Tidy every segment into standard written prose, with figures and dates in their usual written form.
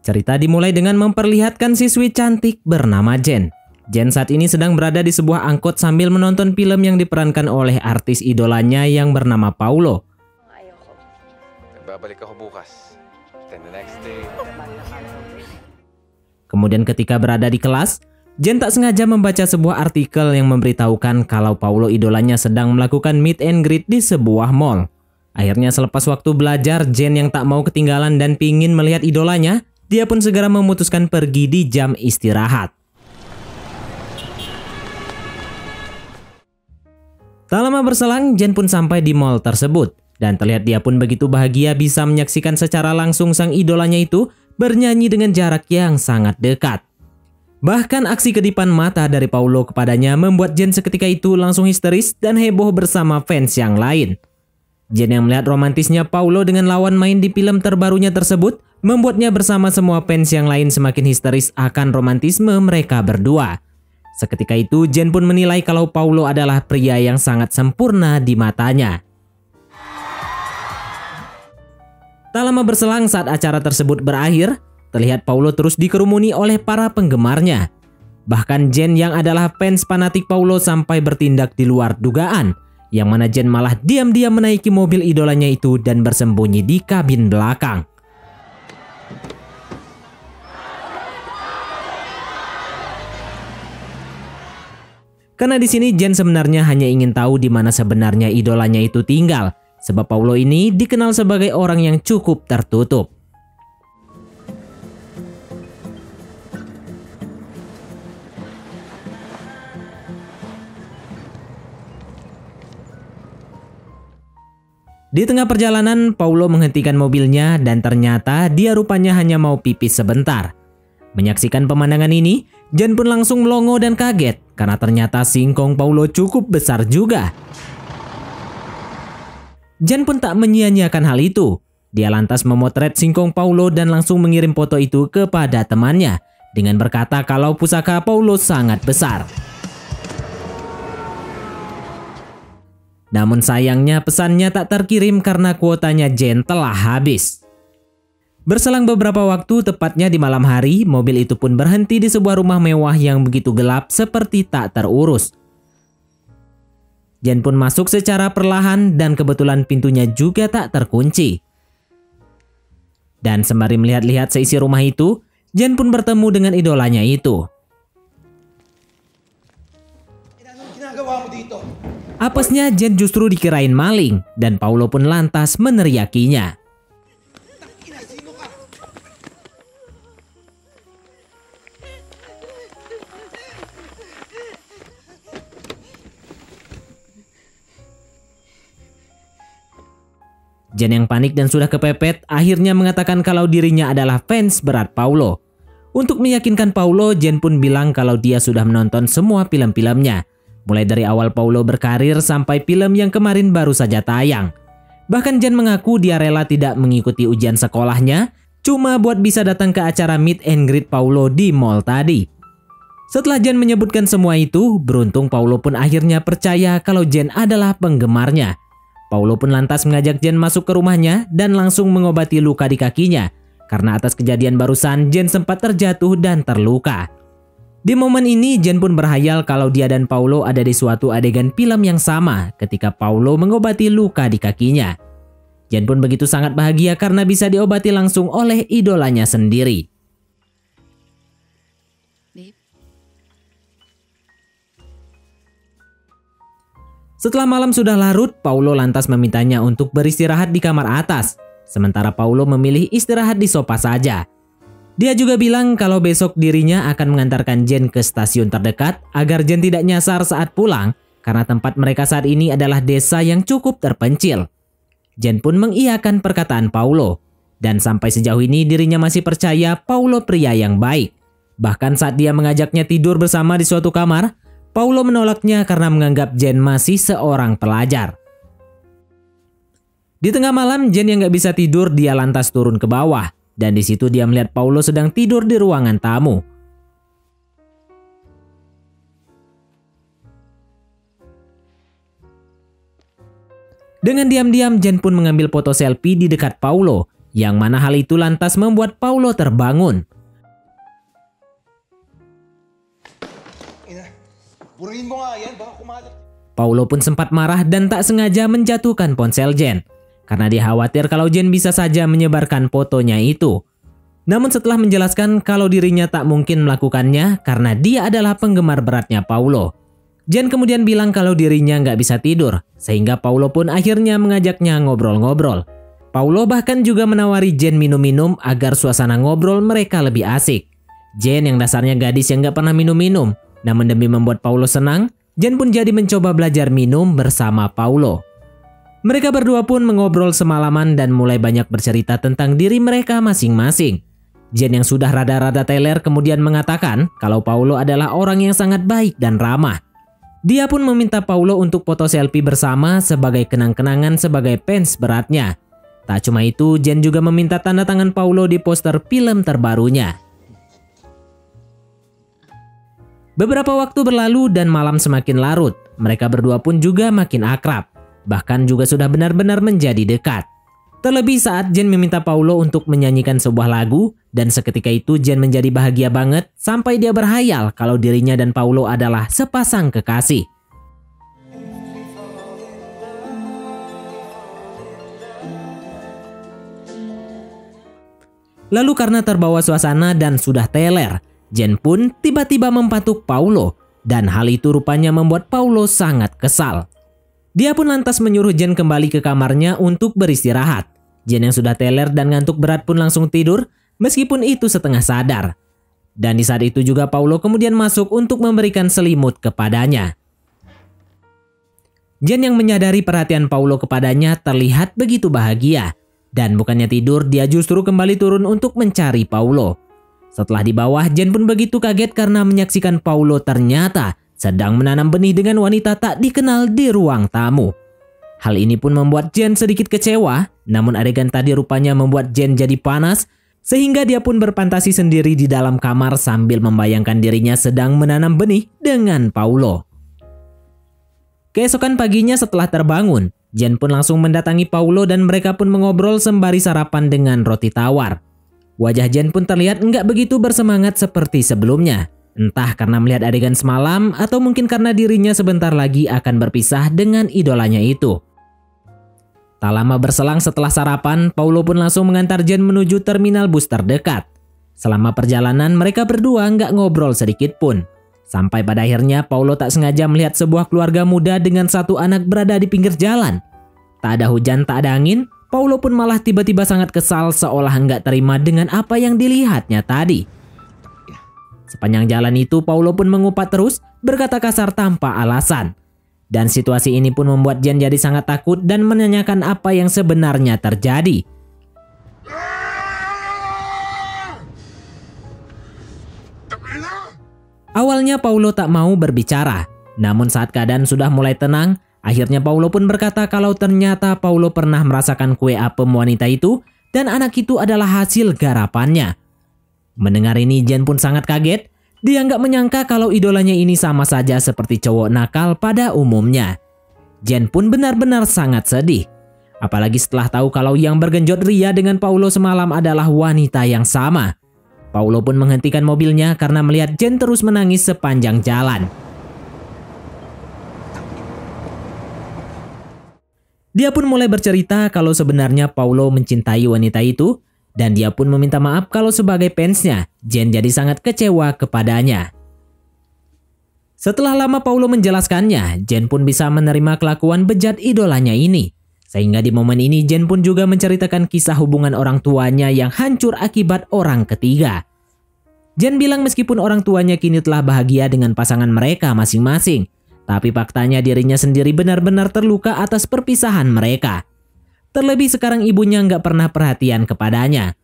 Cerita dimulai dengan memperlihatkan siswi cantik bernama Jen. Jen saat ini sedang berada di sebuah angkot sambil menonton film yang diperankan oleh artis idolanya yang bernama Paulo. Kemudian ketika berada di kelas, Jen tak sengaja membaca sebuah artikel yang memberitahukan kalau Paulo idolanya sedang melakukan meet and greet di sebuah mall. Akhirnya selepas waktu belajar, Jen yang tak mau ketinggalan dan pingin melihat idolanya, dia pun segera memutuskan pergi di jam istirahat. Tak lama berselang, Jen pun sampai di mall tersebut. Dan terlihat dia pun begitu bahagia bisa menyaksikan secara langsung sang idolanya itu bernyanyi dengan jarak yang sangat dekat. Bahkan aksi kedipan mata dari Paulo kepadanya membuat Jen seketika itu langsung histeris dan heboh bersama fans yang lain. Jen yang melihat romantisnya Paulo dengan lawan main di film terbarunya tersebut membuatnya bersama semua fans yang lain semakin histeris akan romantisme mereka berdua. Seketika itu Jen pun menilai kalau Paulo adalah pria yang sangat sempurna di matanya. Tak lama berselang saat acara tersebut berakhir, terlihat Paulo terus dikerumuni oleh para penggemarnya. Bahkan Jen yang adalah fans fanatik Paulo sampai bertindak di luar dugaan, yang mana Jen malah diam-diam menaiki mobil idolanya itu dan bersembunyi di kabin belakang. Karena di sini Jen sebenarnya hanya ingin tahu di mana sebenarnya idolanya itu tinggal, sebab Paulo ini dikenal sebagai orang yang cukup tertutup. Di tengah perjalanan, Paulo menghentikan mobilnya dan ternyata dia rupanya hanya mau pipis sebentar. Menyaksikan pemandangan ini, Jen pun langsung melongo dan kaget karena ternyata singkong Paulo cukup besar juga. Jen pun tak menyia-nyiakan hal itu. Dia lantas memotret singkong Paulo dan langsung mengirim foto itu kepada temannya dengan berkata kalau pusaka Paulo sangat besar. Namun sayangnya pesannya tak terkirim karena kuotanya Jen telah habis. Berselang beberapa waktu, tepatnya di malam hari, mobil itu pun berhenti di sebuah rumah mewah yang begitu gelap seperti tak terurus. Jen pun masuk secara perlahan dan kebetulan pintunya juga tak terkunci. Dan sembari melihat-lihat seisi rumah itu, Jen pun bertemu dengan idolanya itu. Apesnya Jen justru dikirain maling dan Paulo pun lantas meneriakinya. Jen yang panik dan sudah kepepet akhirnya mengatakan kalau dirinya adalah fans berat Paulo. Untuk meyakinkan Paulo, Jen pun bilang kalau dia sudah menonton semua film-filmnya. Mulai dari awal Paulo berkarir sampai film yang kemarin baru saja tayang. Bahkan Jen mengaku dia rela tidak mengikuti ujian sekolahnya, cuma buat bisa datang ke acara meet and greet Paulo di mall tadi. Setelah Jen menyebutkan semua itu, beruntung Paulo pun akhirnya percaya kalau Jen adalah penggemarnya. Paulo pun lantas mengajak Jen masuk ke rumahnya dan langsung mengobati luka di kakinya. Karena atas kejadian barusan, Jen sempat terjatuh dan terluka. Di momen ini, Jen pun berhayal kalau dia dan Paulo ada di suatu adegan film yang sama ketika Paulo mengobati luka di kakinya. Jen pun begitu sangat bahagia karena bisa diobati langsung oleh idolanya sendiri. Setelah malam sudah larut, Paulo lantas memintanya untuk beristirahat di kamar atas. Sementara Paulo memilih istirahat di sofa saja. Dia juga bilang kalau besok dirinya akan mengantarkan Jen ke stasiun terdekat agar Jen tidak nyasar saat pulang karena tempat mereka saat ini adalah desa yang cukup terpencil. Jen pun mengiyakan perkataan Paulo. Dan sampai sejauh ini dirinya masih percaya Paulo pria yang baik. Bahkan saat dia mengajaknya tidur bersama di suatu kamar, Paulo menolaknya karena menganggap Jen masih seorang pelajar. Di tengah malam, Jen yang gak bisa tidur, dia lantas turun ke bawah. Dan di situ dia melihat Paulo sedang tidur di ruangan tamu. Dengan diam-diam Jen pun mengambil foto selfie di dekat Paulo, yang mana hal itu lantas membuat Paulo terbangun. Paulo pun sempat marah dan tak sengaja menjatuhkan ponsel Jen, karena dia khawatir kalau Jen bisa saja menyebarkan fotonya itu. Namun setelah menjelaskan kalau dirinya tak mungkin melakukannya karena dia adalah penggemar beratnya Paulo, Jen kemudian bilang kalau dirinya nggak bisa tidur, sehingga Paulo pun akhirnya mengajaknya ngobrol-ngobrol. Paulo bahkan juga menawari Jen minum-minum agar suasana ngobrol mereka lebih asik. Jen yang dasarnya gadis yang nggak pernah minum-minum, namun demi membuat Paulo senang, Jen pun jadi mencoba belajar minum bersama Paulo. Mereka berdua pun mengobrol semalaman dan mulai banyak bercerita tentang diri mereka masing-masing. Jen yang sudah rada-rada teler kemudian mengatakan kalau Paulo adalah orang yang sangat baik dan ramah. Dia pun meminta Paulo untuk foto selfie bersama sebagai kenang-kenangan sebagai fans beratnya. Tak cuma itu, Jen juga meminta tanda tangan Paulo di poster film terbarunya. Beberapa waktu berlalu dan malam semakin larut. Mereka berdua pun juga makin akrab. Bahkan juga sudah benar-benar menjadi dekat. Terlebih saat Jen meminta Paulo untuk menyanyikan sebuah lagu, dan seketika itu Jen menjadi bahagia banget sampai dia berhayal kalau dirinya dan Paulo adalah sepasang kekasih. Lalu karena terbawa suasana dan sudah teler, Jen pun tiba-tiba mempatuk Paulo, dan hal itu rupanya membuat Paulo sangat kesal. Dia pun lantas menyuruh Jen kembali ke kamarnya untuk beristirahat. Jen yang sudah teler dan ngantuk berat pun langsung tidur, meskipun itu setengah sadar. Dan di saat itu juga Paulo kemudian masuk untuk memberikan selimut kepadanya. Jen yang menyadari perhatian Paulo kepadanya terlihat begitu bahagia. Dan bukannya tidur, dia justru kembali turun untuk mencari Paulo. Setelah di bawah, Jen pun begitu kaget karena menyaksikan Paulo ternyata sedang menanam benih dengan wanita tak dikenal di ruang tamu. Hal ini pun membuat Jen sedikit kecewa, namun adegan tadi rupanya membuat Jen jadi panas, sehingga dia pun berfantasi sendiri di dalam kamar sambil membayangkan dirinya sedang menanam benih dengan Paulo. Keesokan paginya setelah terbangun, Jen pun langsung mendatangi Paulo dan mereka pun mengobrol sembari sarapan dengan roti tawar. Wajah Jen pun terlihat nggak begitu bersemangat seperti sebelumnya. Entah karena melihat adegan semalam atau mungkin karena dirinya sebentar lagi akan berpisah dengan idolanya itu. Tak lama berselang setelah sarapan, Paulo pun langsung mengantar Jen menuju terminal bus terdekat. Selama perjalanan mereka berdua nggak ngobrol sedikit pun. Sampai pada akhirnya Paulo tak sengaja melihat sebuah keluarga muda dengan satu anak berada di pinggir jalan. Tak ada hujan, tak ada angin, Paulo pun malah tiba-tiba sangat kesal seolah nggak terima dengan apa yang dilihatnya tadi. Sepanjang jalan itu Paulo pun mengupat terus, berkata kasar tanpa alasan. Dan situasi ini pun membuat Jen jadi sangat takut dan menanyakan apa yang sebenarnya terjadi. Awalnya Paulo tak mau berbicara, namun saat keadaan sudah mulai tenang, akhirnya Paulo pun berkata kalau ternyata Paulo pernah merasakan kue apem wanita itu dan anak itu adalah hasil garapannya. Mendengar ini Jen pun sangat kaget, dia nggak menyangka kalau idolanya ini sama saja seperti cowok nakal pada umumnya. Jen pun benar-benar sangat sedih, apalagi setelah tahu kalau yang bergenjot ria dengan Paulo semalam adalah wanita yang sama. Paulo pun menghentikan mobilnya karena melihat Jen terus menangis sepanjang jalan. Dia pun mulai bercerita kalau sebenarnya Paulo mencintai wanita itu dan dia pun meminta maaf kalau sebagai fansnya, Jen jadi sangat kecewa kepadanya. Setelah lama Paulo menjelaskannya, Jen pun bisa menerima kelakuan bejat idolanya ini. Sehingga di momen ini Jen pun juga menceritakan kisah hubungan orang tuanya yang hancur akibat orang ketiga. Jen bilang meskipun orang tuanya kini telah bahagia dengan pasangan mereka masing-masing, tapi faktanya dirinya sendiri benar-benar terluka atas perpisahan mereka. Terlebih sekarang ibunya nggak pernah perhatian kepadanya.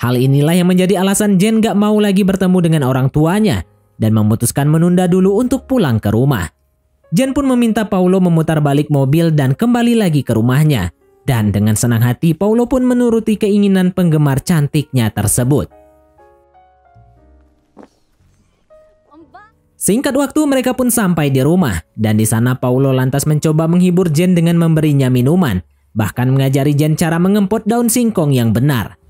Hal inilah yang menjadi alasan Jen nggak mau lagi bertemu dengan orang tuanya dan memutuskan menunda dulu untuk pulang ke rumah. Jen pun meminta Paulo memutar balik mobil dan kembali lagi ke rumahnya. Dan dengan senang hati Paulo pun menuruti keinginan penggemar cantiknya tersebut. Singkat waktu mereka pun sampai di rumah, dan di sana Paulo lantas mencoba menghibur Jen dengan memberinya minuman, bahkan mengajari Jen cara mengempot daun singkong yang benar.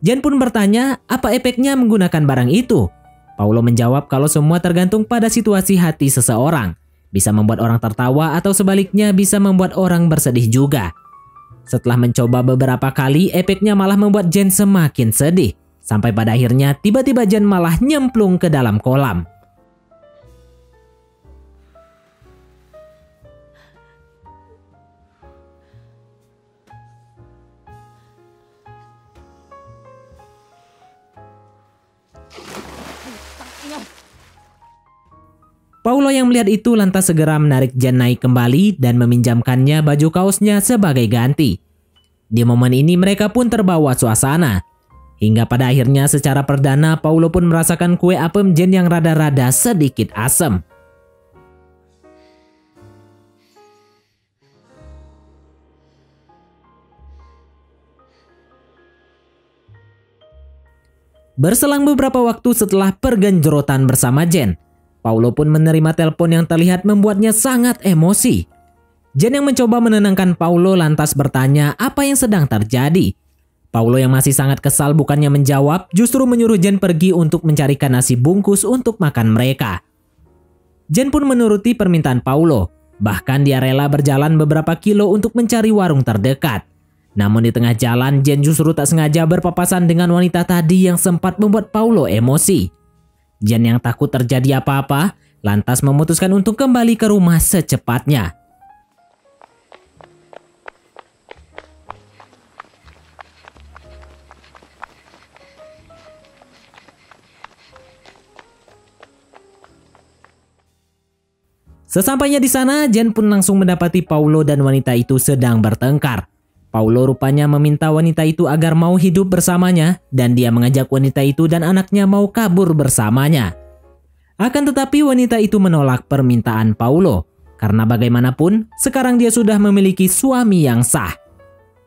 Jen pun bertanya apa efeknya menggunakan barang itu. Paulo menjawab kalau semua tergantung pada situasi hati seseorang. Bisa membuat orang tertawa atau sebaliknya bisa membuat orang bersedih juga. Setelah mencoba beberapa kali, efeknya malah membuat Jen semakin sedih. Sampai pada akhirnya tiba-tiba Jen malah nyemplung ke dalam kolam. Paulo yang melihat itu lantas segera menarik Jen naik kembali dan meminjamkannya baju kaosnya sebagai ganti. Di momen ini mereka pun terbawa suasana. Hingga pada akhirnya secara perdana Paulo pun merasakan kue apem Jen yang rada-rada sedikit asam. Berselang beberapa waktu setelah pergenjerotan bersama Jen, Paulo pun menerima telepon yang terlihat membuatnya sangat emosi. Jen yang mencoba menenangkan Paulo lantas bertanya apa yang sedang terjadi. Paulo yang masih sangat kesal bukannya menjawab, justru menyuruh Jen pergi untuk mencarikan nasi bungkus untuk makan mereka. Jen pun menuruti permintaan Paulo, bahkan dia rela berjalan beberapa kilo untuk mencari warung terdekat. Namun di tengah jalan, Jen justru tak sengaja berpapasan dengan wanita tadi yang sempat membuat Paulo emosi. Jen yang takut terjadi apa-apa, lantas memutuskan untuk kembali ke rumah secepatnya. Sesampainya di sana, Jen pun langsung mendapati Paulo dan wanita itu sedang bertengkar. Paulo rupanya meminta wanita itu agar mau hidup bersamanya dan dia mengajak wanita itu dan anaknya mau kabur bersamanya. Akan tetapi wanita itu menolak permintaan Paulo karena bagaimanapun sekarang dia sudah memiliki suami yang sah.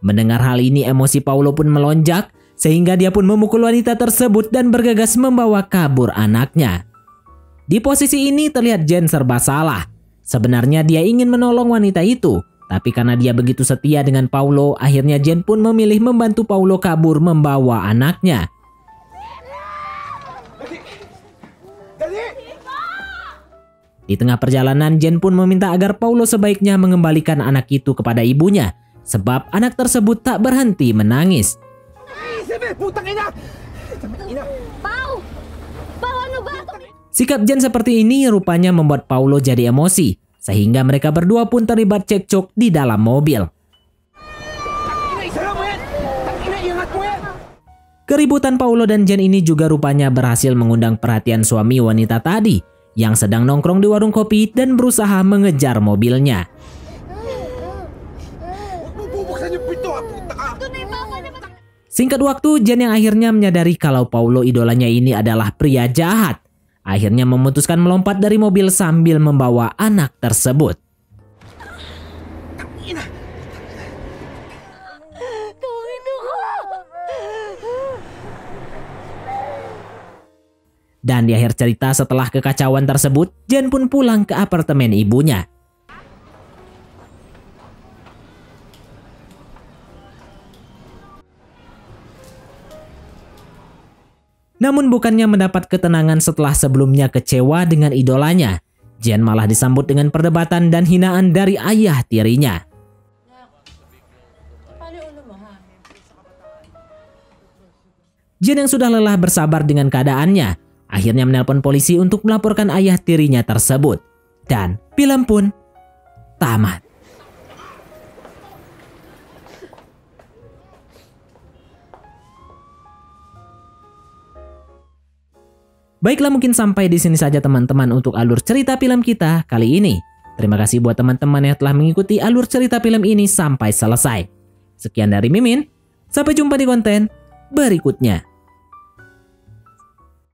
Mendengar hal ini emosi Paulo pun melonjak sehingga dia pun memukul wanita tersebut dan bergegas membawa kabur anaknya. Di posisi ini terlihat Jen serba salah. Sebenarnya dia ingin menolong wanita itu. Tapi karena dia begitu setia dengan Paulo, akhirnya Jen pun memilih membantu Paulo kabur membawa anaknya. Di tengah perjalanan, Jen pun meminta agar Paulo sebaiknya mengembalikan anak itu kepada ibunya, sebab anak tersebut tak berhenti menangis. Sikap Jen seperti ini rupanya membuat Paulo jadi emosi. Sehingga mereka berdua pun terlibat cekcok di dalam mobil. Keributan Paulo dan Jen ini juga rupanya berhasil mengundang perhatian suami wanita tadi yang sedang nongkrong di warung kopi dan berusaha mengejar mobilnya. Singkat waktu, Jen yang akhirnya menyadari kalau Paulo idolanya ini adalah pria jahat. Akhirnya memutuskan melompat dari mobil sambil membawa anak tersebut. Dan di akhir cerita setelah kekacauan tersebut, Jen pun pulang ke apartemen ibunya. Namun bukannya mendapat ketenangan setelah sebelumnya kecewa dengan idolanya, Jen malah disambut dengan perdebatan dan hinaan dari ayah tirinya. Jen yang sudah lelah bersabar dengan keadaannya, akhirnya menelpon polisi untuk melaporkan ayah tirinya tersebut. Dan film pun tamat. Baiklah, mungkin sampai di sini saja teman-teman untuk alur cerita film kita kali ini. Terima kasih buat teman-teman yang telah mengikuti alur cerita film ini sampai selesai. Sekian dari Mimin, sampai jumpa di konten berikutnya.